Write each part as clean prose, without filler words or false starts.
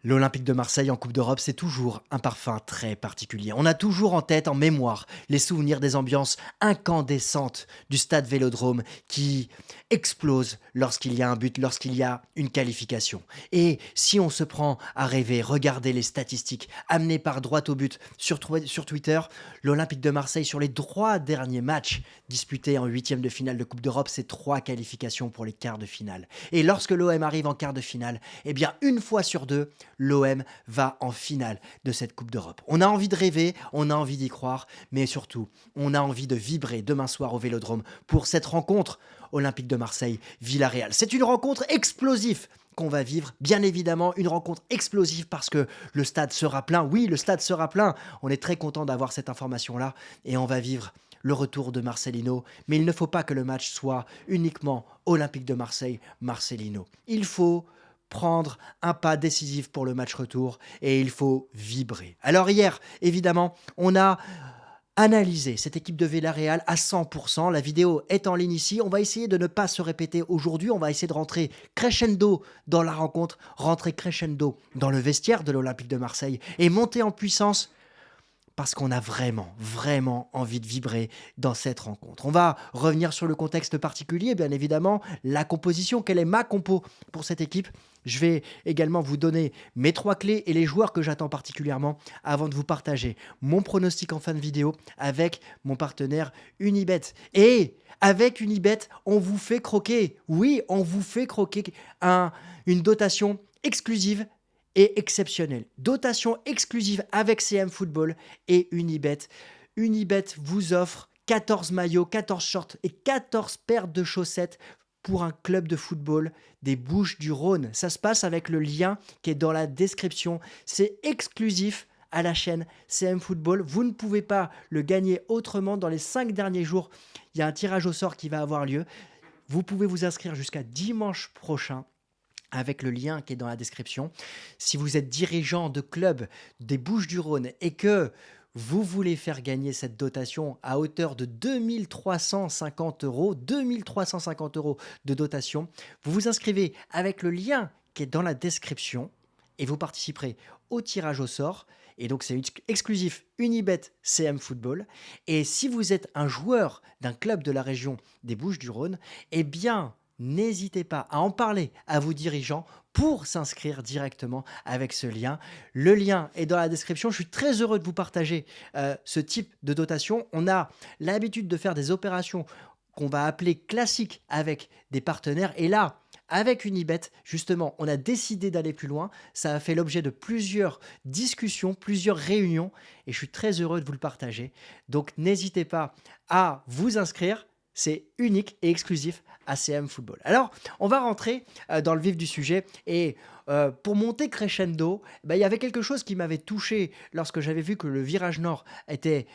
L'Olympique de Marseille en Coupe d'Europe, c'est toujours un parfum très particulier. On a toujours en tête, en mémoire, les souvenirs des ambiances incandescentes du stade Vélodrome qui explosent lorsqu'il y a un but, lorsqu'il y a une qualification. Et si on se prend à rêver, regarder les statistiques amenées par droit au but sur Twitter, l'Olympique de Marseille, sur les 3 derniers matchs disputés en huitième de finale de Coupe d'Europe, c'est 3 qualifications pour les quarts de finale. Et lorsque l'OM arrive en quart de finale, eh bien, une fois sur deux, l'OM va en finale de cette Coupe d'Europe. On a envie de rêver, on a envie d'y croire, mais surtout, on a envie de vibrer demain soir au Vélodrome pour cette rencontre Olympique de Marseille-Villarreal. C'est une rencontre explosive qu'on va vivre, bien évidemment, une rencontre explosive parce que le stade sera plein. Oui, le stade sera plein. On est très content d'avoir cette information-là et on va vivre le retour de Marcelino. Mais il ne faut pas que le match soit uniquement Olympique de Marseille-Marcelino. Il faut prendre un pas décisif pour le match retour et il faut vibrer. Alors hier, évidemment, on a analysé cette équipe de Villarreal à 100%. La vidéo est en ligne ici. On va essayer de ne pas se répéter aujourd'hui. On va essayer de rentrer crescendo dans la rencontre, rentrer crescendo dans le vestiaire de l'Olympique de Marseille et monter en puissance parce qu'on a vraiment, vraiment envie de vibrer dans cette rencontre. On va revenir sur le contexte particulier, bien évidemment, la composition, quelle est ma compo pour cette équipe. Je vais également vous donner mes 3 clés et les joueurs que j'attends particulièrement avant de vous partager mon pronostic en fin de vidéo avec mon partenaire Unibet. Et avec Unibet, on vous fait croquer, oui, on vous fait croquer une dotation exclusive et exceptionnelle. Dotation exclusive avec CM Football et Unibet. Unibet vous offre 14 maillots, 14 shorts et 14 paires de chaussettes pour un club de football des Bouches-du-Rhône. Ça se passe avec le lien qui est dans la description. C'est exclusif à la chaîne CM Football. Vous ne pouvez pas le gagner autrement. Dans les 5 derniers jours, il y a un tirage au sort qui va avoir lieu. Vous pouvez vous inscrire jusqu'à dimanche prochain avec le lien qui est dans la description. Si vous êtes dirigeant de club des Bouches-du-Rhône et que vous voulez faire gagner cette dotation à hauteur de 2350 euros, 2350 euros de dotation, vous vous inscrivez avec le lien qui est dans la description et vous participerez au tirage au sort. Et donc, c'est exclusif Unibet CM Football. Et si vous êtes un joueur d'un club de la région des Bouches-du-Rhône, eh bien, n'hésitez pas à en parler à vos dirigeants pour s'inscrire directement avec ce lien. Le lien est dans la description. Je suis très heureux de vous partager ce type de dotation. On a l'habitude de faire des opérations qu'on va appeler classiques avec des partenaires. Et là, avec Unibet, justement, on a décidé d'aller plus loin. Ça a fait l'objet de plusieurs discussions, plusieurs réunions, et je suis très heureux de vous le partager. Donc, n'hésitez pas à vous inscrire. C'est unique et exclusif à CM Football. Alors, on va rentrer dans le vif du sujet et pour monter crescendo, il y avait quelque chose qui m'avait touché lorsque j'avais vu que le virage nord était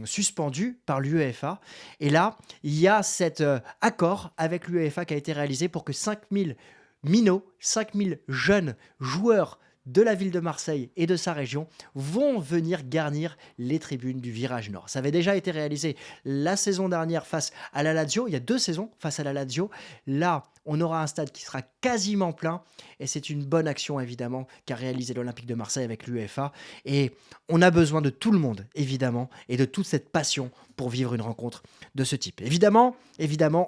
suspendu par l'UEFA. Et là, il y a cet accord avec l'UEFA qui a été réalisé pour que 5000 minots, 5000 jeunes joueurs de la ville de Marseille et de sa région vont venir garnir les tribunes du Virage Nord. Ça avait déjà été réalisé la saison dernière face à la Lazio, il y a 2 saisons face à la Lazio. Là, on aura un stade qui sera quasiment plein et c'est une bonne action évidemment qu'a réalisé l'Olympique de Marseille avec l'UEFA. Et on a besoin de tout le monde évidemment et de toute cette passion pour vivre une rencontre de ce type. Évidemment,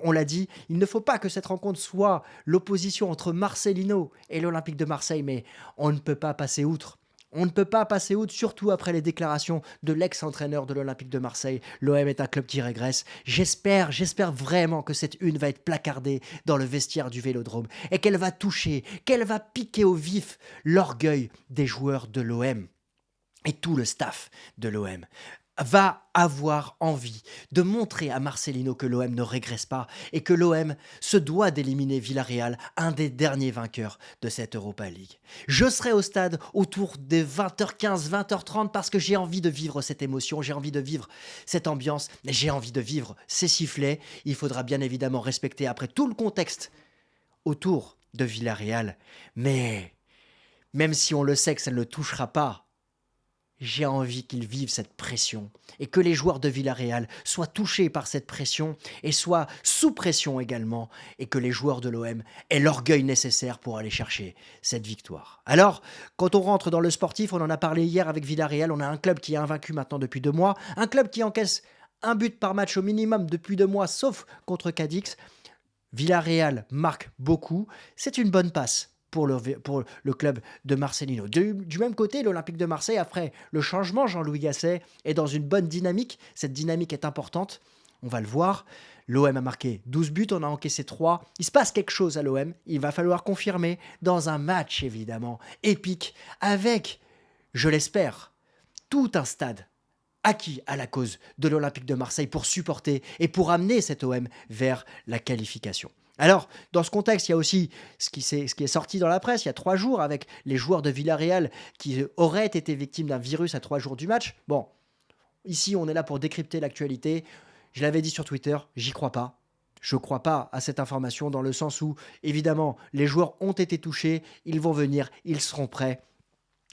on l'a dit, il ne faut pas que cette rencontre soit l'opposition entre Marcelino et l'Olympique de Marseille, mais on ne peut pas passer outre. On ne peut pas passer outre, surtout après les déclarations de l'ex-entraîneur de l'Olympique de Marseille. L'OM est un club qui régresse. J'espère vraiment que cette une va être placardée dans le vestiaire du Vélodrome et qu'elle va toucher, qu'elle va piquer au vif l'orgueil des joueurs de l'OM et tout le staff de l'OM va avoir envie de montrer à Marcelino que l'OM ne régresse pas et que l'OM se doit d'éliminer Villarreal, un des derniers vainqueurs de cette Europa League. Je serai au stade autour des 20h15, 20h30 parce que j'ai envie de vivre cette émotion, j'ai envie de vivre cette ambiance, j'ai envie de vivre ces sifflets. Il faudra bien évidemment respecter après tout le contexte autour de Villarreal, mais même si on le sait que ça ne le touchera pas, j'ai envie qu'ils vivent cette pression et que les joueurs de Villarreal soient touchés par cette pression et soient sous pression également et que les joueurs de l'OM aient l'orgueil nécessaire pour aller chercher cette victoire. Alors, quand on rentre dans le sportif, on en a parlé hier avec Villarreal, on a un club qui est invaincu maintenant depuis 2 mois, un club qui encaisse un but par match au minimum depuis 2 mois, sauf contre Cadix. Villarreal marque beaucoup. C'est une bonne passe pour le club de Marcelino. Du même côté, l'Olympique de Marseille, après le changement, Jean-Louis Gasset est dans une bonne dynamique. Cette dynamique est importante. On va le voir. L'OM a marqué 12 buts, on a encaissé 3. Il se passe quelque chose à l'OM. Il va falloir confirmer dans un match, évidemment, épique, avec, je l'espère, tout un stade acquis à la cause de l'Olympique de Marseille pour supporter et pour amener cet OM vers la qualification. Alors, dans ce contexte, il y a aussi ce qui est sorti dans la presse il y a 3 jours avec les joueurs de Villarreal qui auraient été victimes d'un virus à 3 jours du match. Bon, ici, on est là pour décrypter l'actualité. Je l'avais dit sur Twitter, j'y crois pas. Je ne crois pas à cette information dans le sens où, évidemment, les joueurs ont été touchés, ils vont venir, ils seront prêts.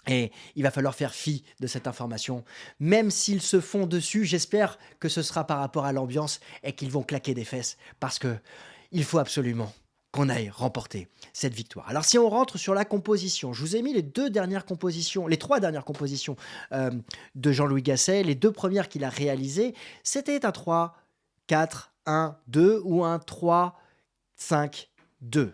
Et il va falloir faire fi de cette information. Même s'ils se font dessus, j'espère que ce sera par rapport à l'ambiance et qu'ils vont claquer des fesses parce que il faut absolument qu'on aille remporter cette victoire. Alors si on rentre sur la composition, je vous ai mis les 3 dernières compositions de Jean-Louis Gasset. Les 2 premières qu'il a réalisées, c'était un 3-4-1-2 ou un 3-5-2.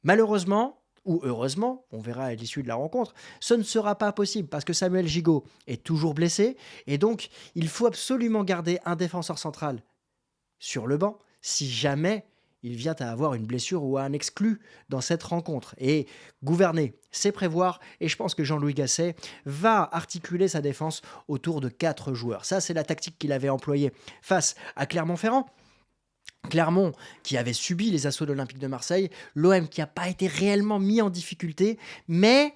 Malheureusement, ou heureusement, on verra à l'issue de la rencontre, ce ne sera pas possible parce que Samuel Gigot est toujours blessé et donc il faut absolument garder un défenseur central sur le banc si jamais il vient à avoir une blessure ou un exclu dans cette rencontre. Et gouverner, c'est prévoir et je pense que Jean-Louis Gasset va articuler sa défense autour de 4 joueurs. Ça, c'est la tactique qu'il avait employée face à Clermont-Ferrand. Clermont qui avait subi les assauts de l'Olympique de Marseille, l'OM qui n'a pas été réellement mis en difficulté, mais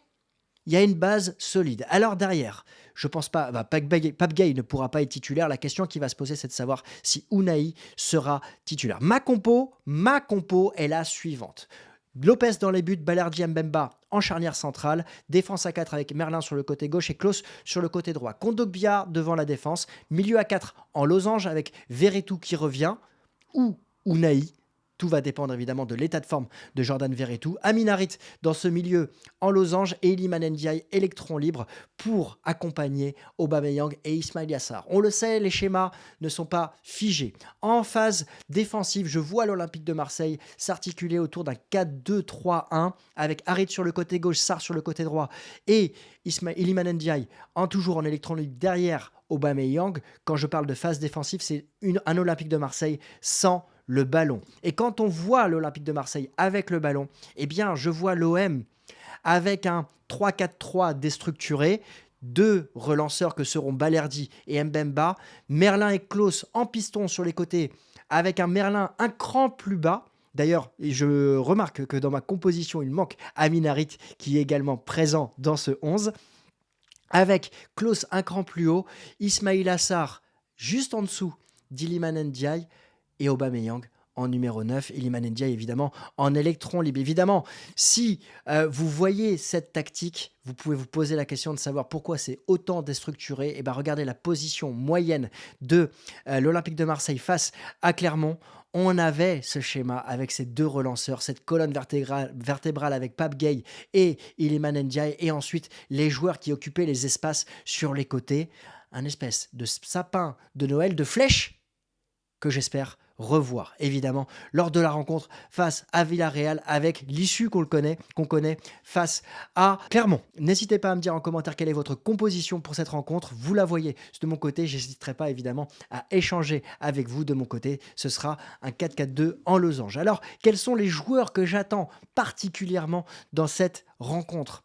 il y a une base solide. Alors derrière, je pense pas, Pape Gueye ne pourra pas être titulaire. La question qui va se poser, c'est de savoir si Unai sera titulaire. Ma compo est la suivante. Lopez dans les buts, Balerdi Mbemba en charnière centrale, défense à 4 avec Merlin sur le côté gauche et Klose sur le côté droit. Kondogbia devant la défense, milieu à 4 en losange avec Verretou qui revient, ou Unai. Tout va dépendre évidemment de l'état de forme de Jordan Verretou. Amin Harit dans ce milieu en losange et Iliman Ndiaye électron libre pour accompagner Aubameyang et Ismaïla Yassar. On le sait, les schémas ne sont pas figés. En phase défensive, je vois l'Olympique de Marseille s'articuler autour d'un 4-2-3-1 avec Harit sur le côté gauche, Sarr sur le côté droit et Iliman Ndiaye toujours en électron libre derrière Aubameyang. Quand je parle de phase défensive, c'est un Olympique de Marseille sans le ballon. Et quand on voit l'Olympique de Marseille avec le ballon, eh bien, je vois l'OM avec un 3-4-3 déstructuré, 2 relanceurs que seront Balerdi et Mbemba, Merlin et Klose en piston sur les côtés, avec un Merlin un cran plus bas. D'ailleurs, je remarque que dans ma composition, il manque Amin Harit qui est également présent dans ce 11. Avec Klose un cran plus haut, Ismaïla Sarr juste en dessous d'Iliman Ndiaye et Aubameyang en numéro 9, Iliman Ndiaye évidemment en électron libre. Évidemment, si vous voyez cette tactique, vous pouvez vous poser la question de savoir pourquoi c'est autant déstructuré. Et bien regardez la position moyenne de l'Olympique de Marseille face à Clermont. On avait ce schéma avec ces 2 relanceurs, cette colonne vertébrale avec Pape Gueye et Iliman Ndiaye et ensuite les joueurs qui occupaient les espaces sur les côtés. Un espèce de sapin de Noël, de flèche que j'espère revoir, évidemment, lors de la rencontre face à Villarreal avec l'issue qu'on connaît face à Clermont. N'hésitez pas à me dire en commentaire quelle est votre composition pour cette rencontre. Vous la voyez de mon côté, j'hésiterai pas évidemment à échanger avec vous de mon côté. Ce sera un 4-4-2 en losange. Alors, quels sont les joueurs que j'attends particulièrement dans cette rencontre ?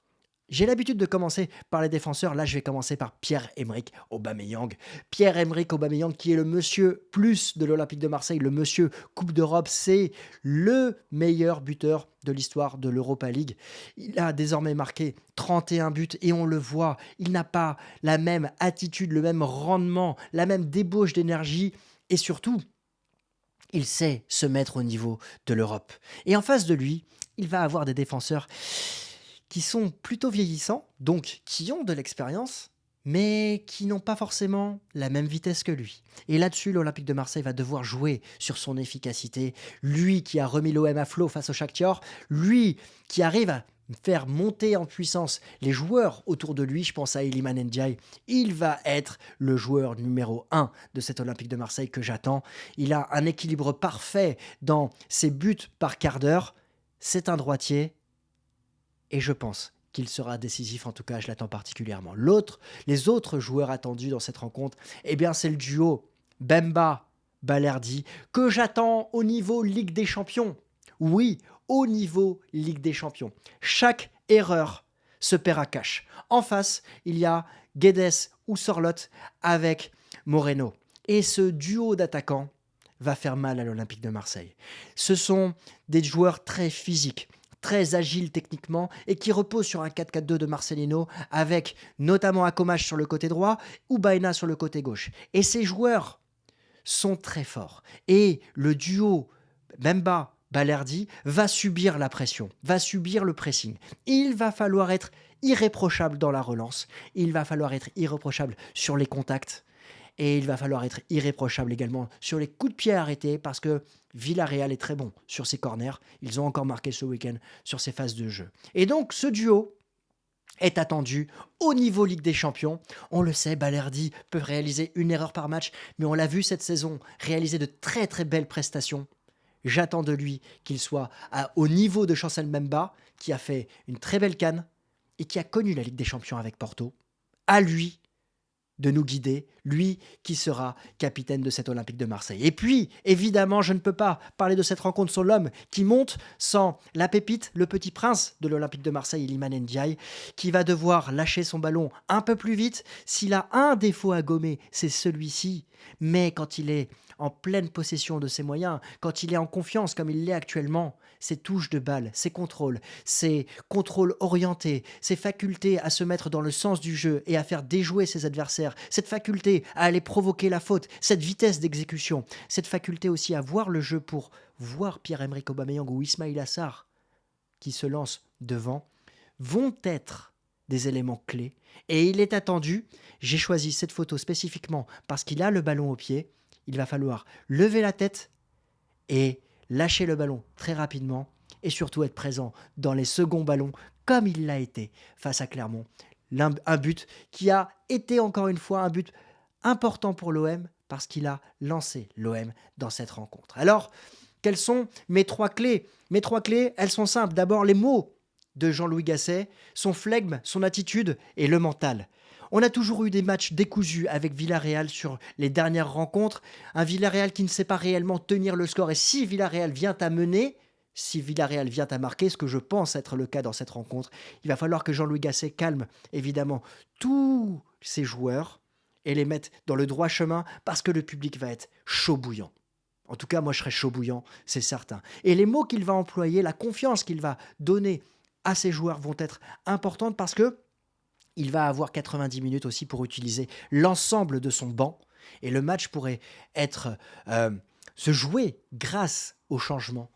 J'ai l'habitude de commencer par les défenseurs. Là, je vais commencer par Pierre-Emerick Aubameyang. Pierre-Emerick Aubameyang qui est le monsieur plus de l'Olympique de Marseille, le monsieur Coupe d'Europe. C'est le meilleur buteur de l'histoire de l'Europa League. Il a désormais marqué 31 buts et on le voit, il n'a pas la même attitude, le même rendement, la même débauche d'énergie et surtout, il sait se mettre au niveau de l'Europe. Et en face de lui, il va avoir des défenseurs qui sont plutôt vieillissants, donc qui ont de l'expérience, mais qui n'ont pas forcément la même vitesse que lui. Et là-dessus, l'Olympique de Marseille va devoir jouer sur son efficacité. Lui qui a remis l'OM à flot face au Shakhtar, lui qui arrive à faire monter en puissance les joueurs autour de lui, je pense à Iliman Ndiaye, il va être le joueur numéro un de cet Olympique de Marseille que j'attends. Il a un équilibre parfait dans ses buts par quart d'heure. C'est un droitier et je pense qu'il sera décisif, en tout cas je l'attends particulièrement. Les autres joueurs attendus dans cette rencontre, eh bien c'est le duo Bemba-Balerdi que j'attends au niveau Ligue des Champions. Oui, au niveau Ligue des Champions. Chaque erreur se paiera cash. En face, il y a Guedes ou Sorloth avec Moreno. Et ce duo d'attaquants va faire mal à l'Olympique de Marseille. Ce sont des joueurs très physiques, très agiles techniquement et qui reposent sur un 4-4-2 de Marcelino avec notamment Akomash sur le côté droit ou Baena sur le côté gauche. Et ces joueurs sont très forts. Et le duo Bemba-Balerdi va subir la pression, va subir le pressing. Il va falloir être irréprochable dans la relance, il va falloir être irréprochable sur les contacts et il va falloir être irréprochable également sur les coups de pied arrêtés parce que Villarreal est très bon sur ses corners. Ils ont encore marqué ce week-end sur ses phases de jeu. Et donc ce duo est attendu au niveau Ligue des Champions. On le sait, Balerdi peut réaliser une erreur par match, mais on l'a vu cette saison réaliser de très très belles prestations. J'attends de lui qu'il soit au niveau de Chancel Mbemba, qui a fait une très belle CAN et qui a connu la Ligue des Champions avec Porto. À lui de nous guider, lui qui sera capitaine de cet Olympique de Marseille. Et puis, évidemment, je ne peux pas parler de cette rencontre sur l'homme qui monte sans la pépite, le petit prince de l'Olympique de Marseille, Iliman Ndiaye, qui va devoir lâcher son ballon un peu plus vite. S'il a un défaut à gommer, c'est celui-ci. Mais quand il est en pleine possession de ses moyens, quand il est en confiance comme il l'est actuellement, ses touches de balle, ses contrôles orientés, ses facultés à se mettre dans le sens du jeu et à faire déjouer ses adversaires, cette faculté à aller provoquer la faute, cette vitesse d'exécution, cette faculté aussi à voir le jeu pour voir Pierre-Emerick Aubameyang ou Ismaïla Sarr qui se lance devant, vont être des éléments clés. Et il est attendu, j'ai choisi cette photo spécifiquement parce qu'il a le ballon au pied, il va falloir lever la tête et lâcher le ballon très rapidement et surtout être présent dans les seconds ballons comme il l'a été face à Clermont. Un but qui a été encore une fois un but important pour l'OM parce qu'il a lancé l'OM dans cette rencontre. Alors, quelles sont mes trois clés ? Mes trois clés, elles sont simples. D'abord, les mots de Jean-Louis Gasset, son flegme, son attitude et le mental. On a toujours eu des matchs décousus avec Villarreal sur les dernières rencontres. Un Villarreal qui ne sait pas réellement tenir le score. Et si Villarreal vient à mener, si Villarreal vient à marquer, ce que je pense être le cas dans cette rencontre, il va falloir que Jean-Louis Gasset calme évidemment tous ses joueurs et les mette dans le droit chemin parce que le public va être chaud bouillant. En tout cas, moi je serai chaud bouillant, c'est certain. Et les mots qu'il va employer, la confiance qu'il va donner à ses joueurs vont être importantes parce que il va avoir 90 minutes aussi pour utiliser l'ensemble de son banc. Et le match pourrait se jouer grâce au changement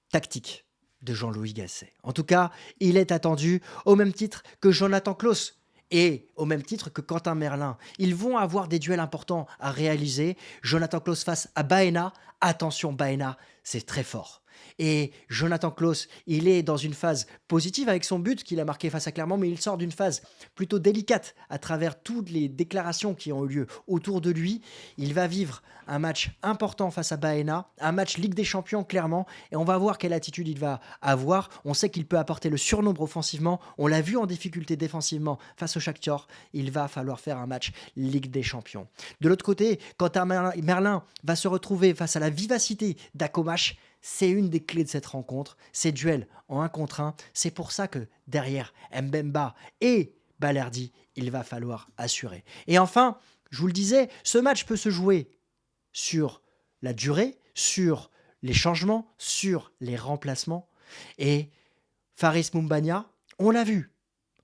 tactique de Jean-Louis Gasset. En tout cas, il est attendu au même titre que Jonathan Klaus et au même titre que Quentin Merlin. Ils vont avoir des duels importants à réaliser. Jonathan Klaus face à Baena. Attention, Baena, c'est très fort. Et Jonathan Klaus, il est dans une phase positive avec son but qu'il a marqué face à Clermont, mais il sort d'une phase plutôt délicate à travers toutes les déclarations qui ont eu lieu autour de lui. Il va vivre un match important face à Baena, un match Ligue des Champions clairement, et on va voir quelle attitude il va avoir. On sait qu'il peut apporter le surnombre offensivement, on l'a vu en difficulté défensivement face au Shakhtar. Il va falloir faire un match Ligue des Champions. De l'autre côté, quand Merlin va se retrouver face à la vivacité d'Akomash, c'est une des clés de cette rencontre, ces duels en 1 contre 1. C'est pour ça que derrière Mbemba et Balerdi, il va falloir assurer. Et enfin, je vous le disais, ce match peut se jouer sur la durée, sur les changements, sur les remplacements. Et Faris Moumbagna, on l'a vu.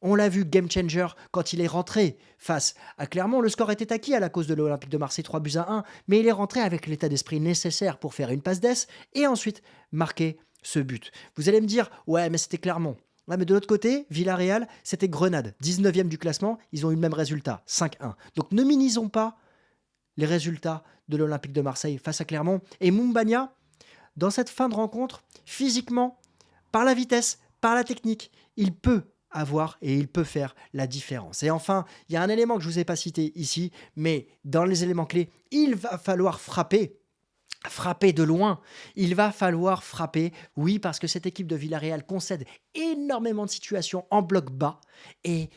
On l'a vu, game changer, quand il est rentré face à Clermont. Le score était acquis à la cause de l'Olympique de Marseille, 3-1, mais il est rentré avec l'état d'esprit nécessaire pour faire une passe d'ess et ensuite marquer ce but. Vous allez me dire, ouais, mais c'était Clermont. Ouais, mais de l'autre côté, Villarreal, c'était Grenade, 19e du classement, ils ont eu le même résultat, 5-1. Donc ne minimisons pas les résultats de l'Olympique de Marseille face à Clermont. Et Moumbagna, dans cette fin de rencontre, physiquement, par la vitesse, par la technique, il peut avoir et il peut faire la différence. Et enfin, il y a un élément que je ne vous ai pas cité ici, mais dans les éléments clés, il va falloir frapper de loin. Il va falloir frapper, oui, parce que cette équipe de Villarreal concède énormément de situations en bloc bas et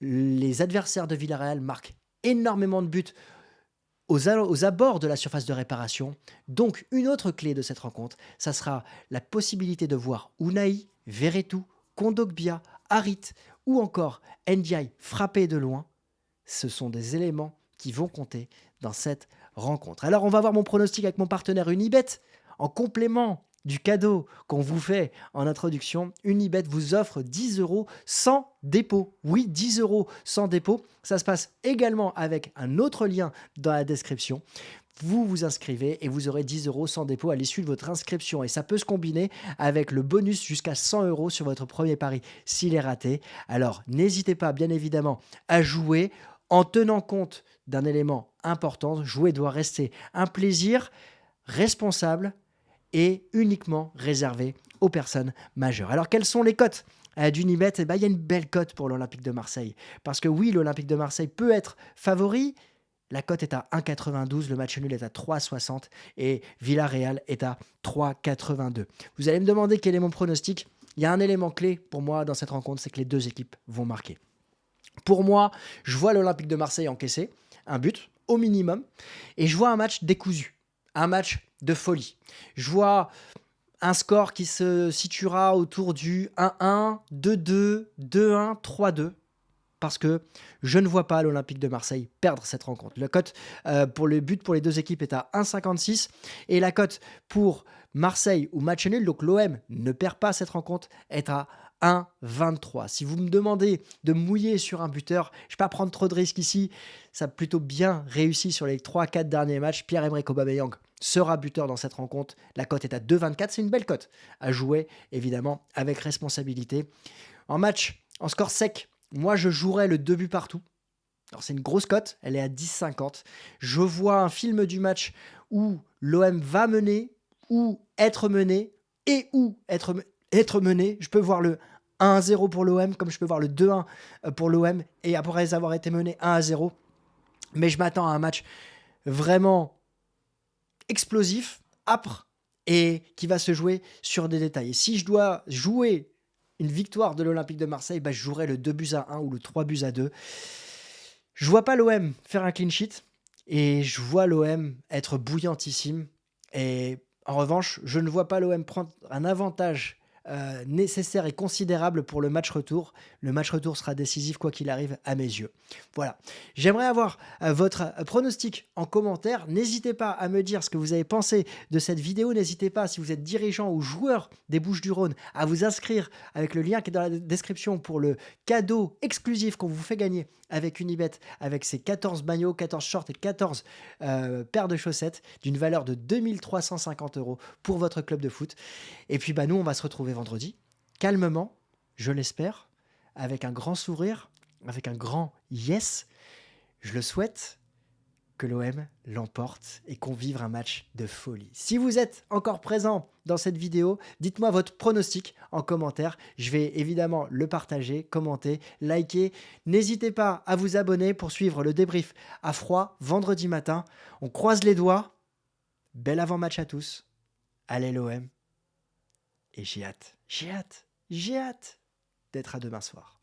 les adversaires de Villarreal marquent énormément de buts aux abords de la surface de réparation. Donc, une autre clé de cette rencontre, ça sera la possibilité de voir Unai, Verretou, Kondogbia, Harit ou encore Ndiaye frapper de loin. Ce sont des éléments qui vont compter dans cette rencontre. Alors, on va voir mon pronostic avec mon partenaire Unibet. En complément du cadeau qu'on vous fait en introduction, Unibet vous offre 10 euros sans dépôt. Oui, 10 euros sans dépôt. Ça se passe également avec un autre lien dans la description. Vous vous inscrivez et vous aurez 10 euros sans dépôt à l'issue de votre inscription. Et ça peut se combiner avec le bonus jusqu'à 100 euros sur votre premier pari s'il est raté. Alors, n'hésitez pas, bien évidemment, à jouer en tenant compte d'un élément important. Jouer doit rester un plaisir responsable et uniquement réservé aux personnes majeures. Alors, quelles sont les cotes d'Unibet? Il y a une belle cote pour l'Olympique de Marseille. Parce que oui, l'Olympique de Marseille peut être favori. La cote est à 1,92, le match nul est à 3,60 et Villarreal est à 3,82. Vous allez me demander quel est mon pronostic. Il y a un élément clé pour moi dans cette rencontre, c'est que les deux équipes vont marquer. Pour moi, je vois l'Olympique de Marseille encaisser un but au minimum et je vois un match décousu, un match de folie. Je vois un score qui se situera autour du 1-1, 2-2, 2-1, 3-2. Parce que je ne vois pas l'Olympique de Marseille perdre cette rencontre. La cote pour le but pour les deux équipes est à 1,56 et la cote pour Marseille ou match nul, donc l'OM ne perd pas cette rencontre, est à 1,23. Si vous me demandez de mouiller sur un buteur, je ne vais pas prendre trop de risques ici. Ça a plutôt bien réussi sur les 3-4 derniers matchs. Pierre-Emerick Aubameyang sera buteur dans cette rencontre. La cote est à 2,24. C'est une belle cote à jouer, évidemment, avec responsabilité. En match, en score sec, moi, je jouerais le 2 buts partout. Alors, c'est une grosse cote, elle est à 10,50. Je vois un film du match où l'OM va mener, ou être mené, et ou être mené. Je peux voir le 1-0 pour l'OM, comme je peux voir le 2-1 pour l'OM, et après avoir été mené 1-0. Mais je m'attends à un match vraiment explosif, âpre, et qui va se jouer sur des détails. Et si je dois jouer une victoire de l'Olympique de Marseille, je jouerai le 2-1 ou le 3-2. Je vois pas l'OM faire un clean sheet et je vois l'OM être bouillantissime. Et en revanche, je ne vois pas l'OM prendre un avantage nécessaire et considérable pour le match retour. Le match retour sera décisif quoi qu'il arrive à mes yeux. Voilà. J'aimerais avoir votre pronostic en commentaire. N'hésitez pas à me dire ce que vous avez pensé de cette vidéo. N'hésitez pas, si vous êtes dirigeant ou joueur des Bouches-du-Rhône, à vous inscrire avec le lien qui est dans la description pour le cadeau exclusif qu'on vous fait gagner avec Unibet, avec ses 14 maillots, 14 shorts et 14 paires de chaussettes d'une valeur de 2350 € pour votre club de foot. Et puis nous, on va se retrouver vendredi, calmement, je l'espère, avec un grand sourire, avec un grand yes. Je le souhaite, que l'OM l'emporte et qu'on vive un match de folie. Si vous êtes encore présent dans cette vidéo, dites-moi votre pronostic en commentaire. Je vais évidemment le partager, commenter, liker. N'hésitez pas à vous abonner pour suivre le débrief à froid vendredi matin. On croise les doigts. Bel avant-match à tous. Allez l'OM. Et j'ai hâte d'être à demain soir.